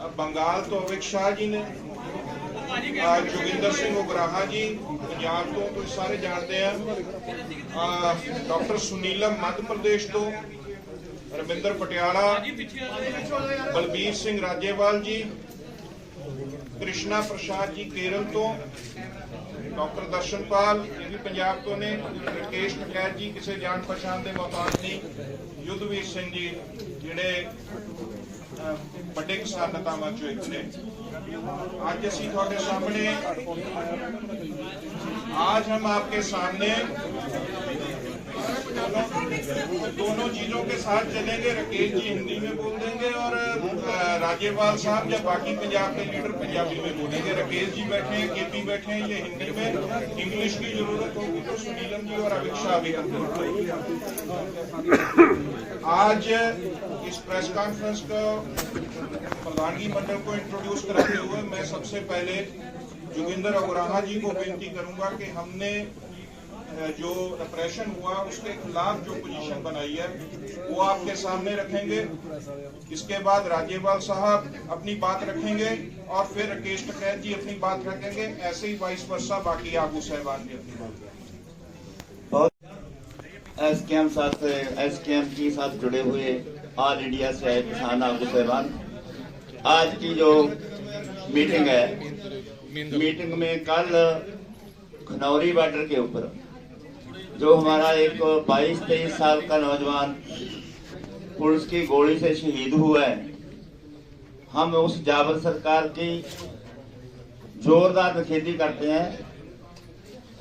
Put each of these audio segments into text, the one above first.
बंगाल तो अमित शाह जी ने, जोगिंदर सिंह उगराहा जी पंजाब तो सारे जानते हैं, डॉक्टर सुनीलम मध्य प्रदेश तो, रविंदर पटियाला, बलबीर सिंह राजेवाल जी, कृष्णा प्रसाद जी केरल तो, डॉक्टर दर्शनपाल ये भी पंजाब तो ने, राकेश टकैत जी किसी जान पहचान के मोहताज नहीं, युद्धवीर सिंह जी जिहड़े बड़े किसान नेतावां चों एक ने। आज असीं तुहाडे सामने, आज हम आपके सामने दोनों चीजों के साथ चलेंगे। राकेश जी हिंदी में बोल देंगे और राजेवाल साहब या बाकी पंजाब के लीडर पंजाबी में बोलेंगे। राकेश जी बैठे हैं, केपी बैठे हैं, ये हिंदी में, इंग्लिश की जरूरत होगी तो सुनीलम जी और अमित शाह भी आज इस प्रेस कॉन्फ्रेंस का प्रधानगी मंडल को इंट्रोड्यूस कराते हुए मैं सबसे पहले जोगिंदर उगराहा जी को विनती करूंगा कि हमने जो रिप्रेशन हुआ उसके खिलाफ जो पोजीशन बनाई है वो आपके सामने रखेंगे। इसके बाद राजेवाल साहब अपनी बात रखेंगे और फिर राकेश टकैत जी अपनी बात रखेंगे, ऐसे ही वाइस वर्सा बाकी आगू साहबान भी अपनी बात रखेंगे। एसकेएम के साथ जुड़े हुए ऑल इंडिया से आए किसान आगू साहबान, आज की जो मीटिंग है, मीटिंग में कल खनौरी बॉर्डर के ऊपर जो हमारा एक 22-23 साल का नौजवान पुलिस की गोली से शहीद हुआ है, हम उस जाबर सरकार की जोरदार निखेधी करते हैं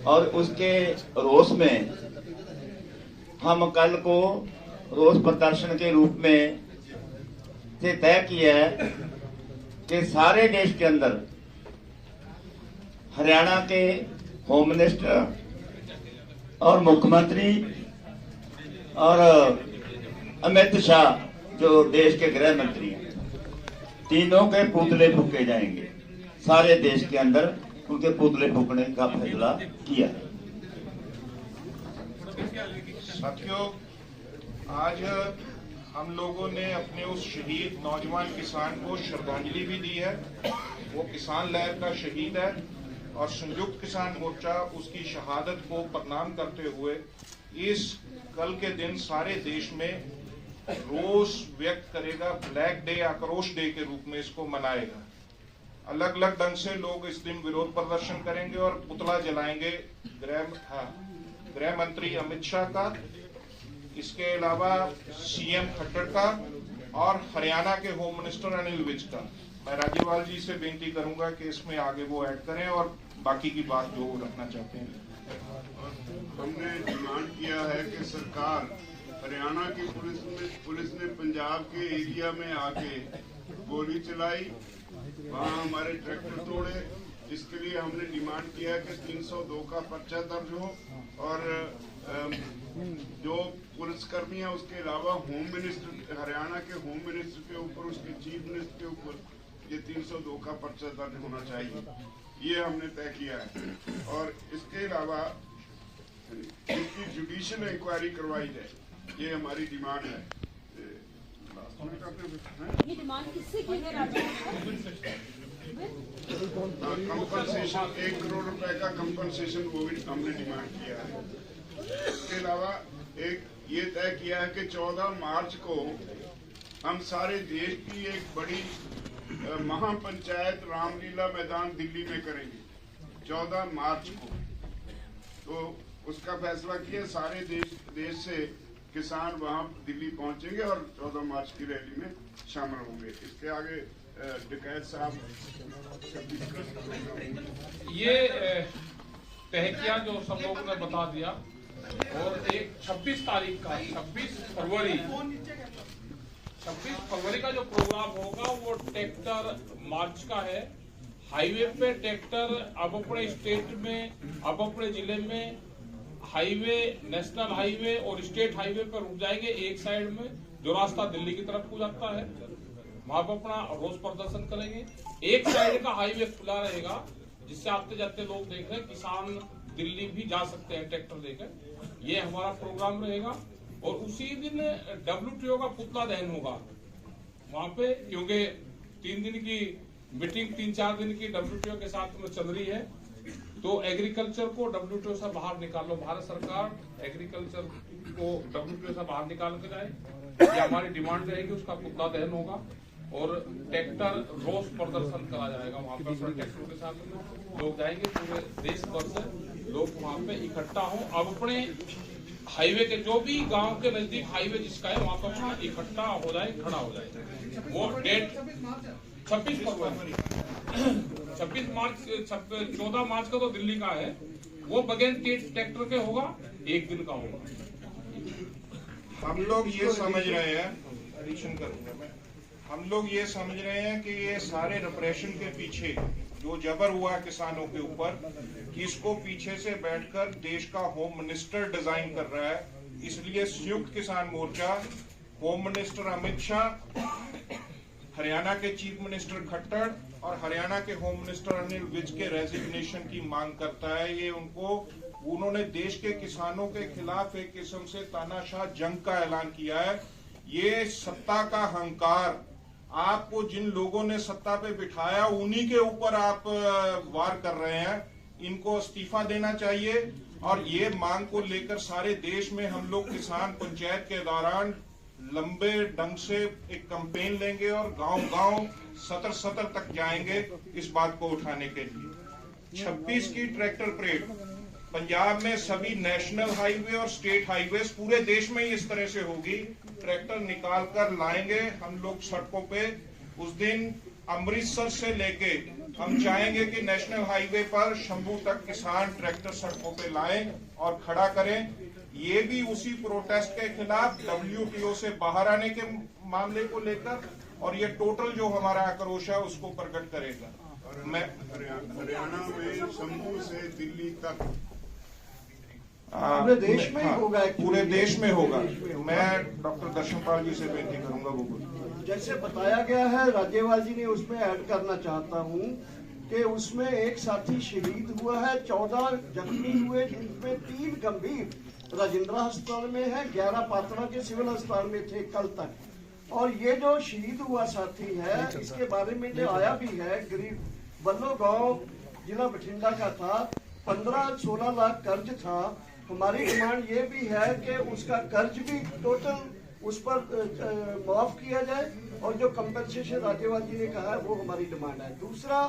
और उसके रोष में हम कल को रोष प्रदर्शन के रूप में से तय किया है कि सारे देश के अंदर हरियाणा के होम मिनिस्टर और मुख्यमंत्री और अमित शाह जो देश के गृह मंत्री हैं, तीनों के पुतले फूके जाएंगे। सारे देश के अंदर उनके पुतले फूकने का फैसला किया है। साथियों, आज हम लोगों ने अपने उस शहीद नौजवान किसान को श्रद्धांजलि भी दी है। वो किसान लहर का शहीद है और संयुक्त किसान मोर्चा उसकी शहादत को प्रणाम करते हुए इस कल के दिन सारे देश में रोष व्यक्त करेगा। ब्लैक डे, आक्रोश डे के रूप में इसको मनाएगा। अलग अलग ढंग से लोग इस दिन विरोध प्रदर्शन करेंगे और पुतला जलाएंगे गृह मंत्री अमित शाह का, इसके अलावा सीएम खट्टर का और हरियाणा के होम मिनिस्टर अनिल विज का। मैं राजेवाल जी से बेनती करूंगा कि इसमें आगे वो ऐड करें और बाकी की बात जो रखना चाहते हैं। हमने डिमांड किया है कि सरकार, हरियाणा की पुलिस ने पंजाब के एरिया में आके गोली चलाई, वहां हमारे ट्रैक्टर तोड़े। इसके लिए हमने डिमांड किया कि 302 का पर्चा दर्ज हो और जो पुलिसकर्मी है उसके अलावा होम मिनिस्टर, हरियाणा के होम मिनिस्टर के ऊपर, उसके चीफ मिनिस्टर के ऊपर ये 302 का पर्चा दर्ज होना चाहिए, ये हमने तय किया है। और इसके अलावा इसकी जुडिशियल इंक्वायरी करवाई जाए, ये हमारी डिमांड है। ये डिमांड किससे की है कंपनसेशन 1 करोड़ रुपए का कंपनसेशन वो भी हमने डिमांड किया है। इसके अलावा एक ये तय किया है कि 14 मार्च को हम सारे देश की एक बड़ी महापंचायत रामलीला मैदान दिल्ली में करेंगे 14 मार्च को। तो उसका फैसला किया, सारे देश से किसान वहां दिल्ली पहुंचेंगे और 14 मार्च की रैली में शामिल होंगे। इसके आगे डकैत साहब ये तय किया जो सब लोगों ने बता दिया। और एक 26 तारीख का 26 फरवरी का जो प्रोग्राम होगा वो ट्रैक्टर मार्च का है। हाईवे पे ट्रैक्टर अब अपने स्टेट में, अब अपने जिले में हाईवे, नेशनल हाईवे और स्टेट हाईवे पर रुक जाएंगे। एक साइड में जो रास्ता दिल्ली की तरफ को जाता है वहां पर अपना रोज प्रदर्शन करेंगे। एक साइड का हाईवे खुला रहेगा जिससे आते जाते लोग देख रहे हैं, किसान दिल्ली भी जा सकते हैं ट्रैक्टर लेकर। ये हमारा प्रोग्राम रहेगा। और उसी दिन WTO का पुतला दहन होगा वहां पे, क्योंकि 3 दिन की मीटिंग 3-4 दिन की WTO के साथ में चल रही है। तो एग्रीकल्चर को WTO से बाहर निकालो, भारत सरकार एग्रीकल्चर को WTO से बाहर निकाल के जाए, ये हमारी डिमांड रहेगी। उसका पुतला दहन होगा और ट्रैक्टर रोष प्रदर्शन करा जाएगा। वहाँ पर ट्रैक्टरों के साथ लोग जाएंगे, पूरे देश भर से लोग वहाँ पे इकट्ठा हों। अब अपने हाईवे के जो भी गांव के नजदीक हाईवे जिसका है वहाँ पर अपना इकट्ठा हो जाए, खड़ा हो जाए। वो डेट 26 फरवरी 14 मार्च का तो दिल्ली का है, वो बगैर ट्रैक्टर के होगा, 1 दिन का होगा। हम लोग ये समझ रहे हैं, एडिशन करूंगा मैं, हम लोग ये समझ रहे हैं कि ये सारे रिप्रेशन के पीछे जो जबर हुआ है किसानों के ऊपर, कि इसको पीछे से बैठकर देश का होम मिनिस्टर डिजाइन कर रहा है। इसलिए संयुक्त किसान मोर्चा होम मिनिस्टर अमित शाह, हरियाणा के चीफ मिनिस्टर खट्टर और हरियाणा के होम मिनिस्टर अनिल विज के रेजिग्नेशन की मांग करता है। ये उन्होंने देश के किसानों के खिलाफ एक किस्म से तानाशाह जंग का ऐलान किया है। ये सत्ता का अहंकार, आपको जिन लोगों ने सत्ता पे बिठाया उन्हीं के ऊपर आप वार कर रहे हैं। इनको इस्तीफा देना चाहिए। और ये मांग को लेकर सारे देश में हम लोग किसान पंचायत के दौरान लंबे ढंग से एक कैंपेन लेंगे और गांव-गांव सतर तक जाएंगे इस बात को उठाने के लिए। 26 की ट्रैक्टर परेड पंजाब में सभी नेशनल हाईवे और स्टेट हाईवे पूरे देश में ही इस तरह से होगी। ट्रैक्टर निकाल कर लाएंगे हम लोग सड़कों पे। उस दिन अमृतसर से लेके हम चाहेंगे कि नेशनल हाईवे पर शंभू तक किसान ट्रैक्टर सड़कों पे लाएं और खड़ा करें। ये भी उसी प्रोटेस्ट के खिलाफ WTO से बाहर आने के मामले को लेकर, और ये टोटल जो हमारा आक्रोश है उसको प्रकट करेगा। मैं हरियाणा में शंभू से दिल्ली तक पूरे देश में होगा, पूरे देश में होगा। मैं डॉक्टर दर्शनपाल जी से बेनती करूंगा वो बोलिए। जैसे बताया गया है, राज्यपाल जी ने उसमें ऐड करना चाहता हूं कि उसमें एक साथी शहीद हुआ है, 14 जख्मी हुए, जिनमें 3 गंभीर राजेंद्रा अस्पताल में है, 11 पात्रा के सिविल अस्पताल में थे कल तक। और ये जो शहीद हुआ साथी है, इसके बारे में जो आया भी है, गरीब बल्लो गांव जिला बठिंडा का था, 15-16 लाख कर्ज था। हमारी डिमांड ये भी है कि उसका कर्ज भी टोटल उस पर माफ किया जाए, और जो कंपनसेशन राज्यपाल जी ने कहा है वो हमारी डिमांड है। दूसरा,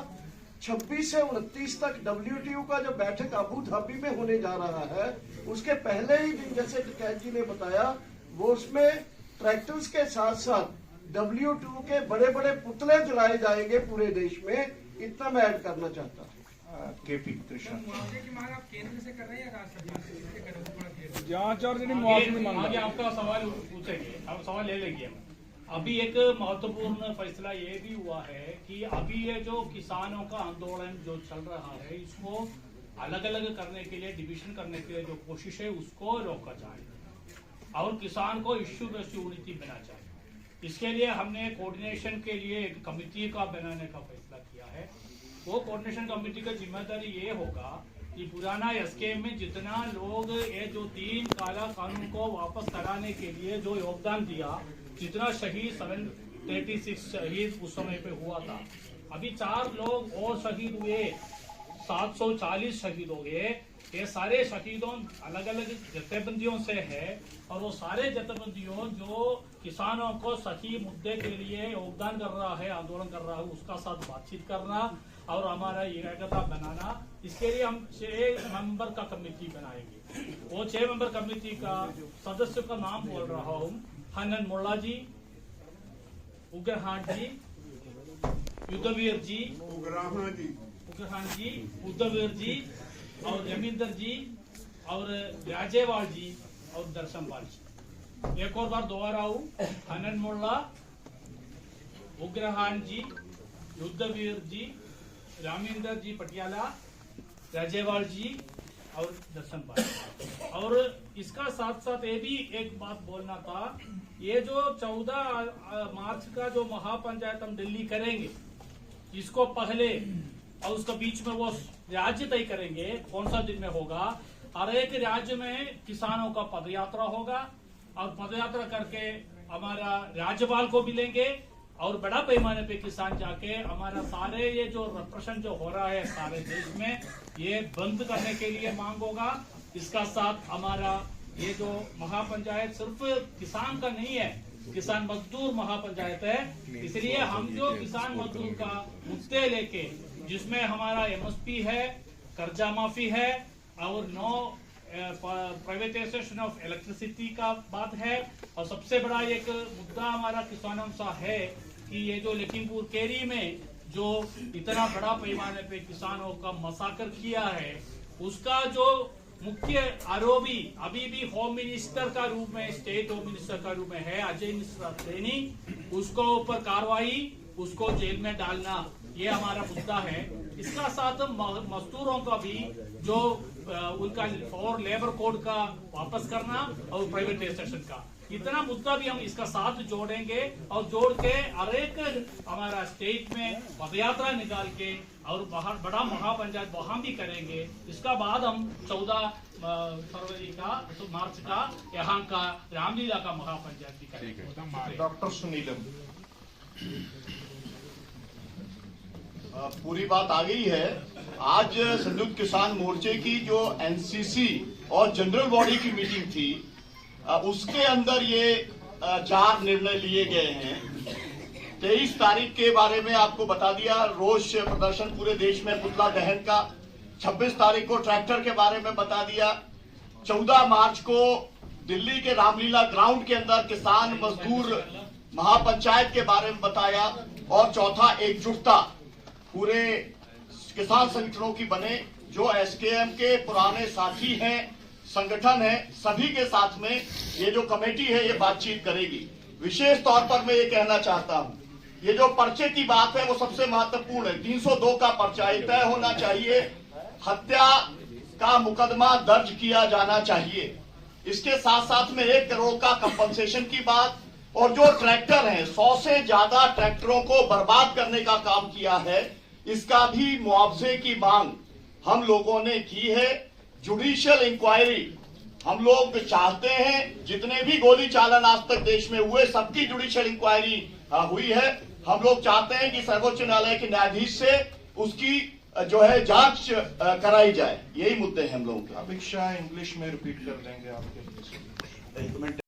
26 से 29 तक WTO का जो बैठक अबू धाबी में होने जा रहा है, उसके पहले ही दिन जैसे टिकैत जी ने बताया, वो उसमें ट्रैक्टर्स के साथ साथ WTO के बड़े बड़े पुतले जलाए जाएंगे पूरे देश में। इतना मैं ऐड करना चाहता हूँ। KP कृष्ण जांच और मुआवजे की मांग आगे आपका सवाल पूछेंगे, अब सवाल ले लेंगे हम। अभी एक महत्वपूर्ण फैसला ये भी हुआ है कि अभी ये जो किसानों का आंदोलन जो चल रहा है, इसको अलग अलग करने के लिए, डिविजन करने के लिए जो कोशिश है उसको रोका जाए और किसान को इश्यू बेस्ड यूनिटी बना चाहिए। इसके लिए हमने कोऑर्डिनेशन के लिए एक कमेटी का बनाने का फैसला किया है। वो कोऑर्डिनेशन कमेटी का जिम्मेदारी ये होगा कि पुराना SKM में जितना लोग ये जो 3 काला कानून को वापस कराने के लिए जो योगदान दिया, जितना शहीद 736 शहीद उस समय पे हुआ था, अभी 4 लोग और शहीद हुए, 740 शहीद हो गए। ये सारे शहीदों अलग अलग जथेबंदियों से है, और वो सारे जथेबंदियों जो किसानों को सही मुद्दे के लिए योगदान कर रहा है, आंदोलन कर रहा है, उसका साथ बातचीत करना और हमारा एकता बनाना। इसके लिए हम 6 मेंबर का कमेटी बनाएंगे। वो 6 मेंबर कमेटी का सदस्य का नाम बोल रहा हूँ: हनन मोल्ला जी, उग्रहान जी, युद्धवीर जी, उग्रहान जी, उद्धवीर जी और जमींदर जी और राजेवाल जी और दर्शनपाल जी। एक और बार दोहराऊं: हनन मोल्ला, उग्रहान जी, युद्धवीर जी, रामिंदर जी पटियाला, राजेवाल जी और दर्शनपाल। और इसका साथ साथ ये भी एक बात बोलना था, ये जो 14 मार्च का जो महापंचायत हम दिल्ली करेंगे, इसको पहले और उसके बीच में वो राज्य तय करेंगे कौन सा दिन में होगा। और एक राज्य में किसानों का पदयात्रा होगा और पदयात्रा करके हमारा राज्यपाल को मिलेंगे और बड़ा पैमाने पे किसान जाके हमारा सारे ये जो रेप्रेशन जो हो रहा है सारे देश में ये बंद करने के लिए मांग होगा। इसका साथ हमारा ये जो महापंचायत सिर्फ किसान का नहीं है, किसान मजदूर महापंचायत है। इसलिए हम जो किसान मजदूर का मुद्दे लेके जिसमें हमारा एमएसपी है, कर्जा माफी है और नो प्राइवेटाइजेशन ऑफ इलेक्ट्रिसिटी का बात है, और सबसे बड़ा एक मुद्दा हमारा किसानों का है कि ये जो लखीमपुर केरी में जो इतना बड़ा पैमाने पे किसानों का मसाकर किया है, उसका जो मुख्य आरोपी अभी भी होम मिनिस्टर का रूप में, स्टेट होम मिनिस्टर का रूप में है अजय मिश्रा सैनी, उसको ऊपर कार्रवाई, उसको जेल में डालना, ये हमारा मुद्दा है। इसका साथ मजदूरों का भी जो उनका फॉर लेबर कोड का वापस करना और प्राइवेटाइजेशन का इतना मुद्दा भी हम इसका साथ जोड़ेंगे और जोड़ के हर एक हमारा स्टेट में पदयात्रा निकाल के और बाहर बड़ा महापंचायत वहां भी करेंगे। इसका बाद हम 14 फरवरी का तो मार्च का यहाँ का रामलीला का महापंचायत भी करेंगे। डॉक्टर सुनीलम, पूरी बात आ गई है। आज संयुक्त किसान मोर्चे की जो एनसीसी और जनरल बॉडी की मीटिंग थी, उसके अंदर ये 4 निर्णय लिए गए हैं। 23 तारीख के बारे में आपको बता दिया, रोष प्रदर्शन पूरे देश में, पुतला दहन का। 26 तारीख को ट्रैक्टर के बारे में बता दिया। 14 मार्च को दिल्ली के रामलीला ग्राउंड के अंदर किसान मजदूर महापंचायत के बारे में बताया। और चौथा, एकजुटता पूरे किसान संगठनों की बने, जो एसकेएम के पुराने साथी हैं, संगठन है, सभी के साथ में ये जो कमेटी है ये बातचीत करेगी। विशेष तौर पर मैं ये कहना चाहता हूं, ये जो पर्चे की बात है वो सबसे महत्वपूर्ण है। 302 का पर्चा तय होना चाहिए, हत्या का मुकदमा दर्ज किया जाना चाहिए। इसके साथ साथ में 1 करोड़ का कंपनसेशन की बात, और जो ट्रैक्टर हैं 100 से ज्यादा ट्रैक्टरों को बर्बाद करने का काम किया है, इसका भी मुआवजे की मांग हम लोगों ने की है। जुडिशियल इंक्वायरी हम लोग चाहते हैं, जितने भी गोली चालन आज तक देश में हुए सबकी जुडिशियल इंक्वायरी हुई है। हम लोग चाहते हैं कि सर्वोच्च न्यायालय के न्यायाधीश से उसकी जो है जांच कराई जाए। यही मुद्दे हैं हम लोगों के। अमित शाह इंग्लिश में रिपीट कर देंगे आपके।